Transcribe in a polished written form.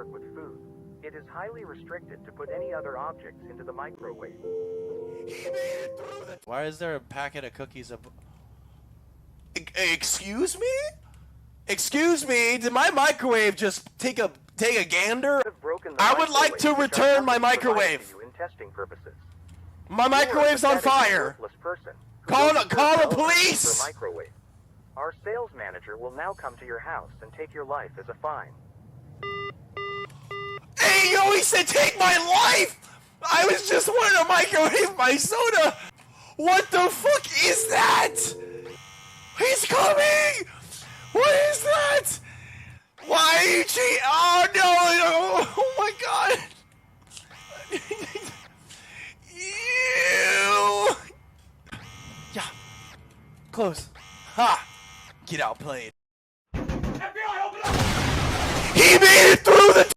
work with food. It is highly restricted to put any other objects into the microwave. Why is there a packet of cookies? Excuse me? Excuse me? Did my microwave just take a gander? I would like to return my microwave. In testing purposes. My microwave's on fire. Call the police. Microwave. Our sales manager will now come to your house and take your life as a fine. Hey, yo, he said take my life! I was just wanting to microwave my soda! What the fuck is that? He's coming! What is that? Why are you cheating? Oh no! Oh my god! Ew! Yeah. Close. Ha! Get outplayed. FBI, open up! He made it through the